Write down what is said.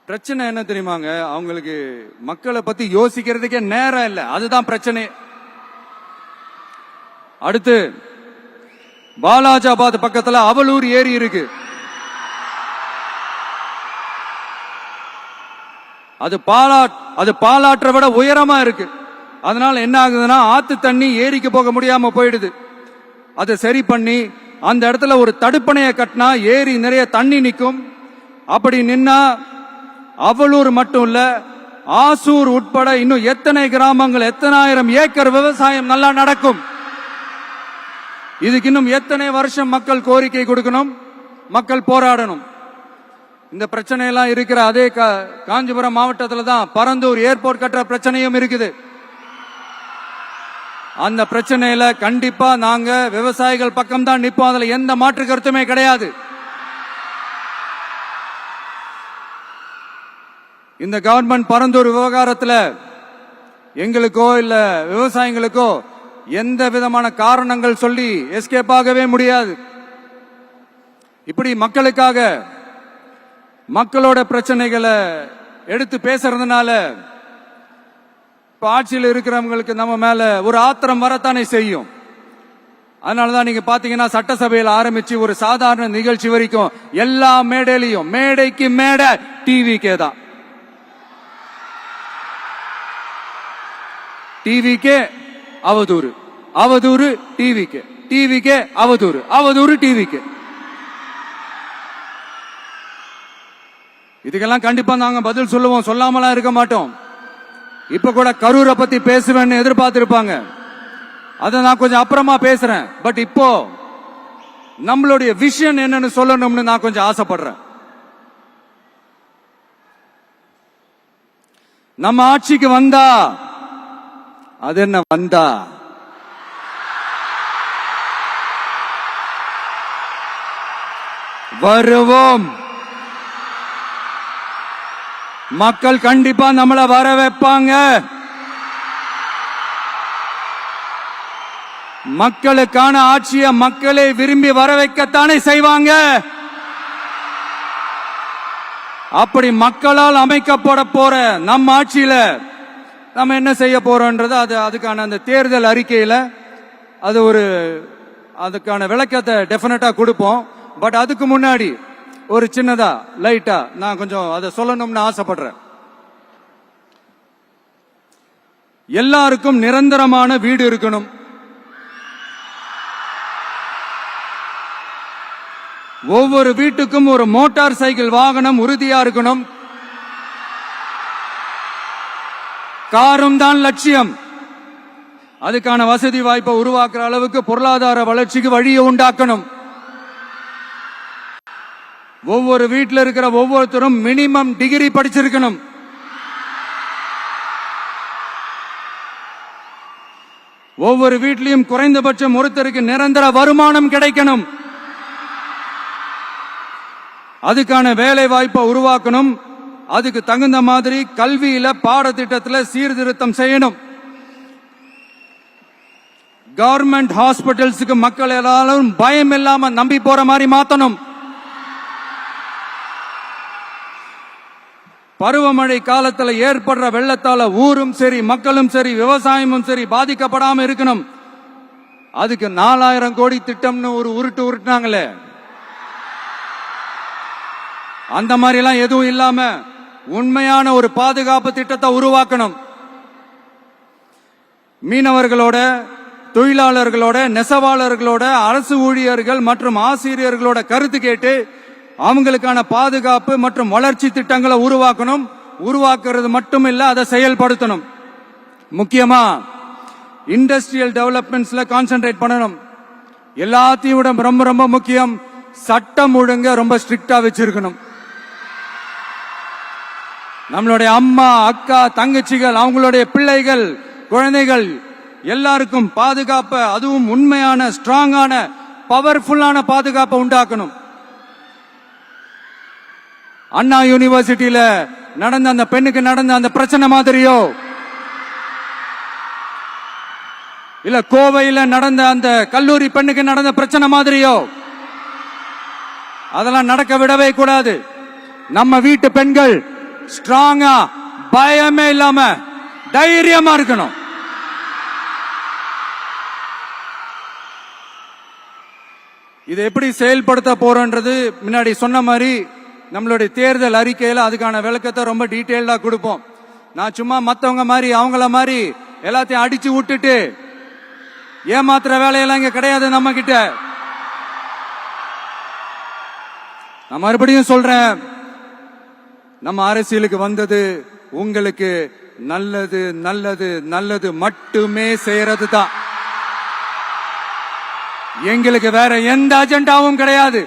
பிரச்சனை என்ன தெரியுமாங்க, அவங்களுக்கு மக்களை பத்தி யோசிக்கிறதுக்கே நேரம் இல்லை. அதுதான் பிரச்சனை. அடுத்து பாலாஜாபாத் பக்கத்துல அவலூர் ஏரி இருக்கு. அது பாலாற்றை விட உயரமா இருக்கு. அதனால என்ன ஆகுதுன்னா, ஆத்து தண்ணி ஏரிக்கு போக முடியாம போயிடுது. அதை சரி பண்ணி அந்த இடத்துல ஒரு தடுப்பணையை கட்டினா ஏரி நிறைய தண்ணி நிற்கும். அப்படி நின்னா அவலூர் மட்டும் இல்ல, ஆசூர் உட்பட இன்னும் எத்தனை கிராமங்கள், எத்தனாயிரம் ஏக்கர் விவசாயம் நல்லா நடக்கும். இதுக்கு இன்னும் எத்தனை வருஷம் மக்கள் கோரிக்கை கொடுக்கணும், மக்கள் போராடணும். இந்த பிரச்சனை எல்லாம் இருக்கிற அதே காஞ்சிபுரம் மாவட்டத்துல தான் பரந்தூர் ஏர்போர்ட் கட்டுற பிரச்சனையும் இருக்குது. அந்த பிரச்சனையில கண்டிப்பா நாங்க விவசாயிகள் பக்கம் தான் நிப்போம். அதுல எந்த மாற்று கருத்துமே கிடையாது. இந்த கவர்மெண்ட் பரந்தூர் விவகாரத்துல எங்களுக்கோ இல்ல விவசாயிகளுக்கோ எந்த விதமான காரணங்கள் சொல்லி எஸ்கேப் ஆகவே முடியாது. இப்படி மக்களுக்காக மக்களோட பிரச்சனைகளை எடுத்து பேசுறதுனால இப்ப ஆட்சியில் இருக்கிறவங்களுக்கு நம்ம மேல ஒரு ஆத்திரம் வரத்தானே செய்யும். அதனாலதான் நீங்க பாத்தீங்கன்னா சட்டசபையில் ஆரம்பிச்சு ஒரு சாதாரண நிகழ்ச்சி வரைக்கும் எல்லா மேடையிலையும் மேடைக்கு மேடை டிவிக்கே தான். டிவிக்கே அவதூறு, அவதூறு டிவிக்கே, டிவிக்கே அவதூறு, அவதூறு டிவிக்கே. இதுக்கெல்லாம் கண்டிப்பா நாங்க பதில் சொல்லுவோம், சொல்லாமலாம் இருக்க மாட்டோம். இப்ப கூட கரூரை பத்தி பேசுவேன்னு எதிர்பார்த்திருப்பாங்க. அதை நான் கொஞ்சம் அப்புறமா பேசுறேன். பட் இப்போ நம்மளுடைய விஷன் என்னன்னு சொல்லணும்னு நான் கொஞ்சம் ஆசைப்படுறேன். நம்ம ஆட்சிக்கு வந்தா, அது என்ன வந்தா, வருவோம். மக்கள் கண்டிப்பா நம்மள வர வைப்பாங்க. மக்களுக்கான ஆட்சியை மக்களே விரும்பி வர வைக்கத்தானே செய்வாங்க. அப்படி மக்களால் அமைக்கப்பட போற நம்ம ஆட்சியில நம்ம என்ன செய்ய போறோம்ன்றது அதுக்கான அந்த தேர்தல் அறிக்கையில அதுக்கான விளக்கத்தை டெஃபினட்டா கொடுப்போம். பட் அதுக்கு முன்னாடி ஒரு சின்னதா லைட்டா நான் கொஞ்சம் அதை சொல்லணும்னு ஆசைப்படுறேன். எல்லாருக்கும் நிரந்தரமான வீடு இருக்கணும். ஒவ்வொரு வீட்டுக்கும் ஒரு மோட்டார் சைக்கிள் வாகனம் உறுதியா இருக்கணும். காரும் தான் லட்சியம். அதுக்கான வசதி வாய்ப்பை உருவாக்குற அளவுக்கு பொருளாதார வளர்ச்சிக்கு வழியை உண்டாக்கணும். ஒவ்வொரு வீட்டில் இருக்கிற ஒவ்வொருத்தரும் மினிமம் டிகிரி படிச்சிருக்கணும். ஒவ்வொரு வீட்லயும் குறைந்தபட்சம் ஒருத்தருக்கு நிரந்தர வருமானம் கிடைக்கணும். அதுக்கான வேலை வாய்ப்பை உருவாக்கணும். அதுக்கு தகுந்த மாதிரி கல்வியில பாடத்திட்டத்தில் சீர்திருத்தம் செய்யணும். கவர்மெண்ட் ஹாஸ்பிட்டல்ஸுக்கு மக்கள் எல்லாரும் பயம் இல்லாம நம்பி போற மாதிரி மாத்தணும். பருவமழை காலத்துல ஏற்படுற வெள்ளத்தால ஊரும் சரி, மக்களும் சரி, விவசாயமும் சரி பாதிக்கப்படாம இருக்கணும். அதுக்கு 4000 கோடி திட்டம்னு ஒரு உருட்டுனாங்களே, அந்த மாதிரி எல்லாம் எதுவும் இல்லாம உண்மையான ஒரு பாதுகாப்பு திட்டத்தை உருவாக்கணும். மீனவர்களோட, தொழிலாளர்களோட, நெசவாளர்களோட, அரசு ஊழியர்கள் மற்றும் ஆசிரியர்களோட கருத்து கேட்டு அவங்களுக்கான பாதுகாப்பு மற்றும் வளர்ச்சி திட்டங்களை உருவாக்கணும். உருவாக்குறது மட்டும் இல்ல, அதை செயல்படுத்தணும். முக்கியமா இண்டஸ்ட்ரியல் டெவலப்மெண்ட்ஸ்ல கான்சென்ட்ரேட் பண்ணணும். எல்லாத்தையும் விட ரொம்ப ரொம்ப முக்கியம், சட்டம் ஒழுங்க ரொம்ப ஸ்ட்ரிக்டா வச்சிருக்கணும். நம்மளுடைய அம்மா, அக்கா, தங்கச்சிகள், அவங்களுடைய பிள்ளைகள், குழந்தைகள் எல்லாருக்கும் பாதுகாப்பை, அதுவும் உண்மையான ஸ்ட்ராங்கான பவர்ஃபுல்லான பாதுகாப்பை உண்டாக்கணும். அண்ணா யூனிவர்சிட்டியில நடந்த அந்த பெண்ணுக்கு நடந்த அந்த பிரச்சனை மாதிரியோ, இல்ல கோவையில நடந்த அந்த கல்லூரி பெண்ணுக்கு நடந்த பிரச்சனை மாதிரியோ அதெல்லாம் நடக்க விடவே கூடாது. நம்ம வீட்டு பெண்கள் ஸ்ட்ராங்கா, பயமே இல்லாம தைரியமா இருக்கணும். இதை எப்படி செயல்படுத்த போறோன்றது முன்னாடி சொன்ன மாதிரி நம்மளுடைய தேர்தல் அறிக்கையில அதுக்கான விளக்கத்தை ரொம்ப டீட்டெயில்டா கொடுப்போம். நான் சும்மா மத்தவங்க மாதிரி அவங்கள மாதிரி எல்லாத்தையும் அடிச்சு விட்டுட்டு ஏமாத்துற வேலையெல்லாம் இங்க கிடையாது நம்ம கிட்ட. நான் மறுபடியும் சொல்றேன், நம்ம அரசியலுக்கு வந்தது உங்களுக்கு நல்லது நல்லது நல்லது மட்டுமே செய்யறது தான். எங்களுக்கு வேற எந்த அஜெண்டாவும் கிடையாது.